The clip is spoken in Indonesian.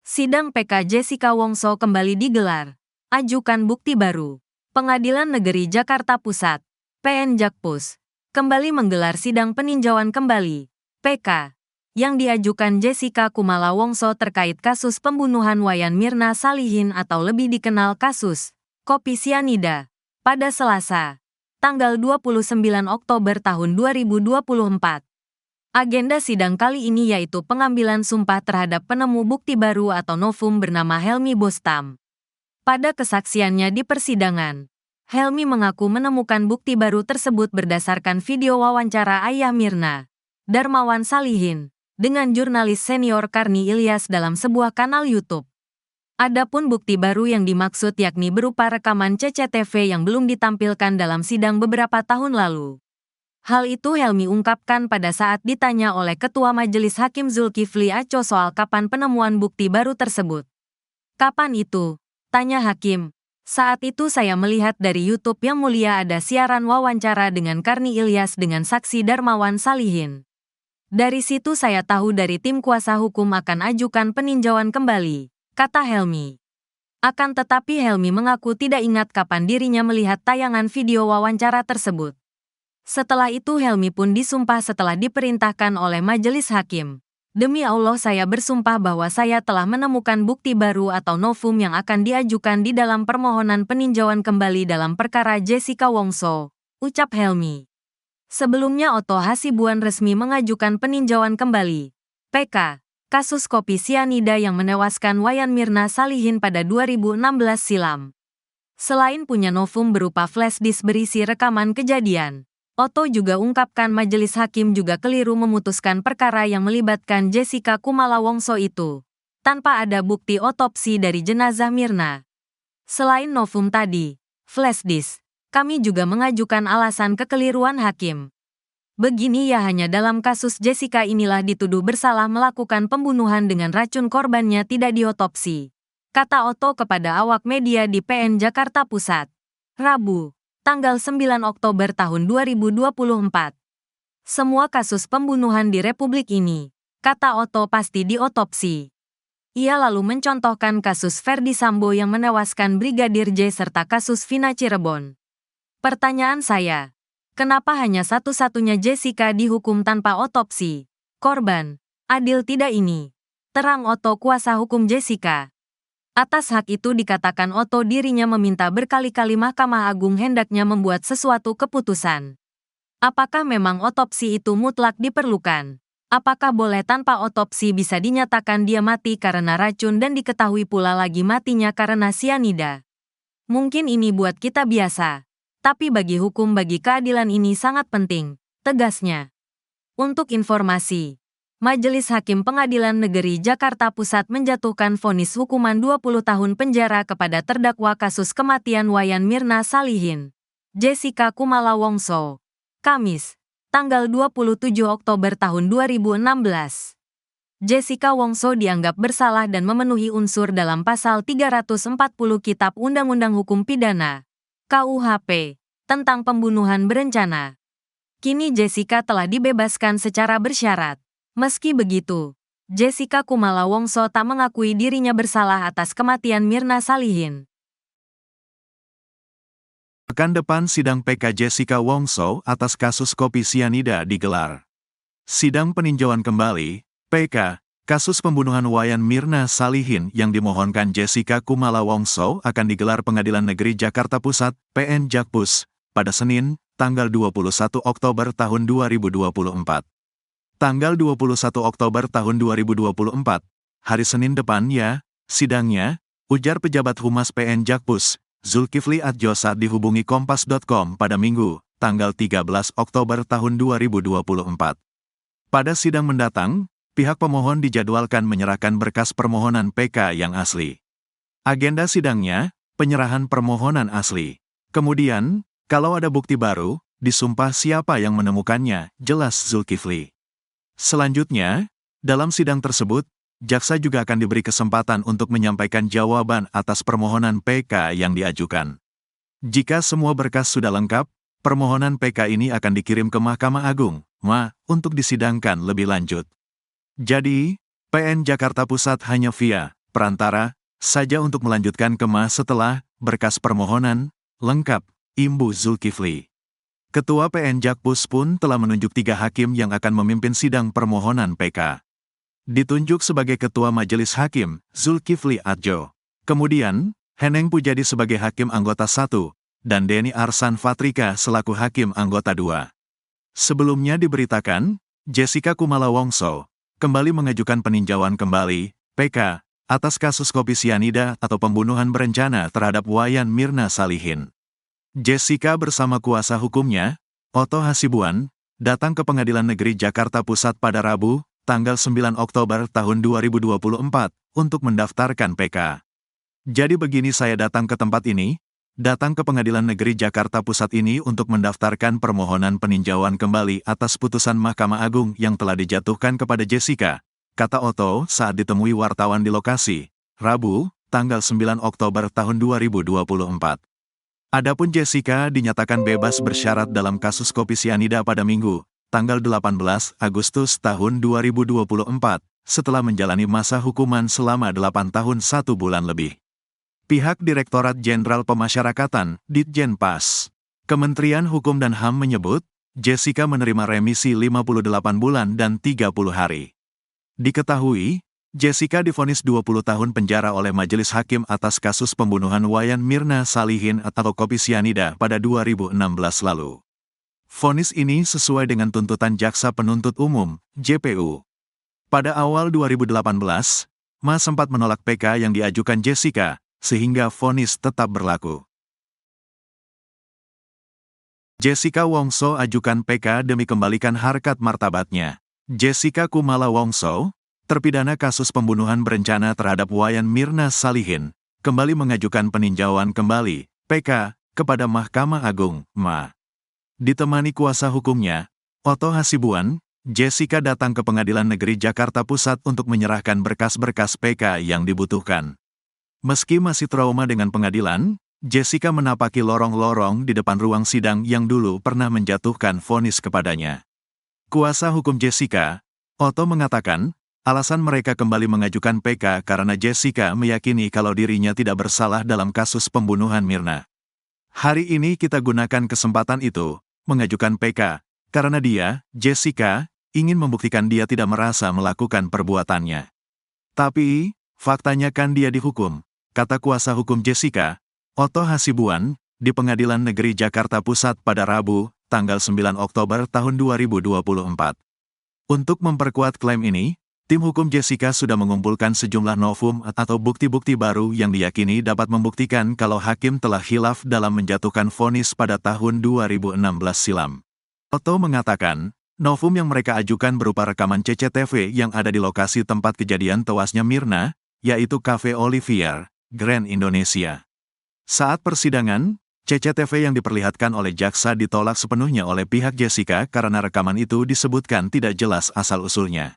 Sidang PK Jessica Wongso kembali digelar. Ajukan bukti baru. Pengadilan Negeri Jakarta Pusat, PN Jakpus, kembali menggelar sidang peninjauan kembali, PK, yang diajukan Jessica Kumala Wongso terkait kasus pembunuhan Wayan Mirna Salihin atau lebih dikenal kasus kopi sianida, pada Selasa, tanggal 29 Oktober tahun 2024. Agenda sidang kali ini yaitu pengambilan sumpah terhadap penemu bukti baru atau novum bernama Helmi Bostam. Pada kesaksiannya di persidangan, Helmi mengaku menemukan bukti baru tersebut berdasarkan video wawancara ayah Mirna, Darmawan Salihin, dengan jurnalis senior Karni Ilyas dalam sebuah kanal YouTube. Adapun bukti baru yang dimaksud yakni berupa rekaman CCTV yang belum ditampilkan dalam sidang beberapa tahun lalu. Hal itu Helmi ungkapkan pada saat ditanya oleh Ketua Majelis Hakim Zulkifli Aco soal kapan penemuan bukti baru tersebut. "Kapan itu?" tanya Hakim. "Saat itu saya melihat dari YouTube Yang Mulia ada siaran wawancara dengan Karni Ilyas dengan saksi Darmawan Salihin. Dari situ saya tahu dari tim kuasa hukum akan ajukan peninjauan kembali," kata Helmi. Akan tetapi Helmi mengaku tidak ingat kapan dirinya melihat tayangan video wawancara tersebut. Setelah itu Helmi pun disumpah setelah diperintahkan oleh majelis hakim. "Demi Allah saya bersumpah bahwa saya telah menemukan bukti baru atau novum yang akan diajukan di dalam permohonan peninjauan kembali dalam perkara Jessica Wongso," ucap Helmi. Sebelumnya Otto Hasibuan resmi mengajukan peninjauan kembali, PK, kasus kopi sianida yang menewaskan Wayan Mirna Salihin pada 2016 silam. Selain punya novum berupa flash disk berisi rekaman kejadian, Otto juga ungkapkan majelis hakim juga keliru memutuskan perkara yang melibatkan Jessica Kumala Wongso itu, tanpa ada bukti otopsi dari jenazah Mirna. Selain novum tadi, flash disk, kami juga mengajukan alasan kekeliruan hakim. Begini ya, hanya dalam kasus Jessica inilah dituduh bersalah melakukan pembunuhan dengan racun korbannya tidak diotopsi, kata Otto kepada awak media di PN Jakarta Pusat, Rabu, tanggal 9 Oktober tahun 2024. "Semua kasus pembunuhan di Republik ini," kata Otto, "pasti diotopsi." Ia lalu mencontohkan kasus Ferdi Sambo yang menewaskan Brigadir J serta kasus Vina Cirebon. "Pertanyaan saya, kenapa hanya satu-satunya Jessica dihukum tanpa otopsi? Korban, adil tidak ini?" terang Otto, kuasa hukum Jessica. Atas hak itu dikatakan Otto dirinya meminta berkali-kali Mahkamah Agung hendaknya membuat sesuatu keputusan. Apakah memang otopsi itu mutlak diperlukan? Apakah boleh tanpa otopsi bisa dinyatakan dia mati karena racun dan diketahui pula lagi matinya karena sianida? Mungkin ini buat kita biasa, tapi bagi hukum, bagi keadilan ini sangat penting, tegasnya. Untuk informasi, Majelis Hakim Pengadilan Negeri Jakarta Pusat menjatuhkan vonis hukuman 20 tahun penjara kepada terdakwa kasus kematian Wayan Mirna Salihin, Jessica Kumala Wongso, Kamis, tanggal 27 Oktober tahun 2016. Jessica Wongso dianggap bersalah dan memenuhi unsur dalam pasal 340 Kitab Undang-Undang Hukum Pidana, KUHP, tentang pembunuhan berencana. Kini Jessica telah dibebaskan secara bersyarat. Meski begitu, Jessica Kumala Wongso tak mengakui dirinya bersalah atas kematian Mirna Salihin. Pekan depan sidang PK Jessica Wongso atas kasus kopi sianida digelar. Sidang peninjauan kembali, PK, kasus pembunuhan Wayan Mirna Salihin yang dimohonkan Jessica Kumala Wongso akan digelar Pengadilan Negeri Jakarta Pusat, PN Jakpus, pada Senin, tanggal 21 Oktober tahun 2024. Tanggal 21 Oktober tahun 2024, hari Senin depan ya, sidangnya, ujar pejabat Humas PN Jakpus, Zulkifli Aco saat dihubungi Kompas.com pada Minggu, tanggal 13 Oktober tahun 2024. Pada sidang mendatang, pihak pemohon dijadwalkan menyerahkan berkas permohonan PK yang asli. Agenda sidangnya, penyerahan permohonan asli. Kemudian, kalau ada bukti baru, disumpah siapa yang menemukannya, jelas Zulkifli. Selanjutnya, dalam sidang tersebut, jaksa juga akan diberi kesempatan untuk menyampaikan jawaban atas permohonan PK yang diajukan. Jika semua berkas sudah lengkap, permohonan PK ini akan dikirim ke Mahkamah Agung, untuk disidangkan lebih lanjut. Jadi, PN Jakarta Pusat hanya via perantara saja untuk melanjutkan ke Ma setelah berkas permohonan lengkap Imbu Zulkifli. Ketua PN Jakpus pun telah menunjuk 3 hakim yang akan memimpin sidang permohonan PK. Ditunjuk sebagai Ketua Majelis Hakim, Zulkifli Adjo. Kemudian, Heneng Pujadi sebagai Hakim Anggota 1, dan Denny Arsan Fatrika selaku Hakim Anggota 2. Sebelumnya diberitakan, Jessica Kumala Wongso kembali mengajukan peninjauan kembali, PK, atas kasus kopi sianida atau pembunuhan berencana terhadap Wayan Mirna Salihin. Jessica bersama kuasa hukumnya, Otto Hasibuan, datang ke Pengadilan Negeri Jakarta Pusat pada Rabu, tanggal 9 Oktober tahun 2024, untuk mendaftarkan PK. Jadi begini, saya datang ke tempat ini, datang ke Pengadilan Negeri Jakarta Pusat ini untuk mendaftarkan permohonan peninjauan kembali atas putusan Mahkamah Agung yang telah dijatuhkan kepada Jessica, kata Otto saat ditemui wartawan di lokasi, Rabu, tanggal 9 Oktober tahun 2024. Adapun Jessica dinyatakan bebas bersyarat dalam kasus kopi sianida pada Minggu, tanggal 18 Agustus tahun 2024, setelah menjalani masa hukuman selama 8 tahun 1 bulan lebih. Pihak Direktorat Jenderal Pemasyarakatan, Ditjenpas, Kementerian Hukum dan HAM menyebut, Jessica menerima remisi 58 bulan dan 30 hari. Diketahui, Jessica divonis 20 tahun penjara oleh Majelis Hakim atas kasus pembunuhan Wayan Mirna Salihin atau kopi sianida pada 2016 lalu. Vonis ini sesuai dengan tuntutan Jaksa Penuntut Umum, JPU. Pada awal 2018, Ma sempat menolak PK yang diajukan Jessica, sehingga vonis tetap berlaku. Jessica Wongso ajukan PK demi kembalikan harkat martabatnya. Jessica Kumala Wongso, terpidana kasus pembunuhan berencana terhadap Wayan Mirna Salihin, kembali mengajukan peninjauan kembali, PK, kepada Mahkamah Agung, MA. Ditemani kuasa hukumnya, Otto Hasibuan, Jessica datang ke Pengadilan Negeri Jakarta Pusat untuk menyerahkan berkas-berkas PK yang dibutuhkan. Meski masih trauma dengan pengadilan, Jessica menapaki lorong-lorong di depan ruang sidang yang dulu pernah menjatuhkan vonis kepadanya. Kuasa hukum Jessica, Otto mengatakan, alasan mereka kembali mengajukan PK karena Jessica meyakini kalau dirinya tidak bersalah dalam kasus pembunuhan Mirna. Hari ini kita gunakan kesempatan itu, mengajukan PK, karena dia, Jessica, ingin membuktikan dia tidak merasa melakukan perbuatannya. Tapi, faktanya kan dia dihukum, kata kuasa hukum Jessica, Otto Hasibuan, di Pengadilan Negeri Jakarta Pusat pada Rabu, tanggal 9 Oktober tahun 2024. Untuk memperkuat klaim ini, tim hukum Jessica sudah mengumpulkan sejumlah novum atau bukti-bukti baru yang diyakini dapat membuktikan kalau hakim telah khilaf dalam menjatuhkan vonis pada tahun 2016 silam. Otto mengatakan, novum yang mereka ajukan berupa rekaman CCTV yang ada di lokasi tempat kejadian tewasnya Mirna, yaitu Cafe Olivier, Grand Indonesia. Saat persidangan, CCTV yang diperlihatkan oleh jaksa ditolak sepenuhnya oleh pihak Jessica karena rekaman itu disebutkan tidak jelas asal-usulnya.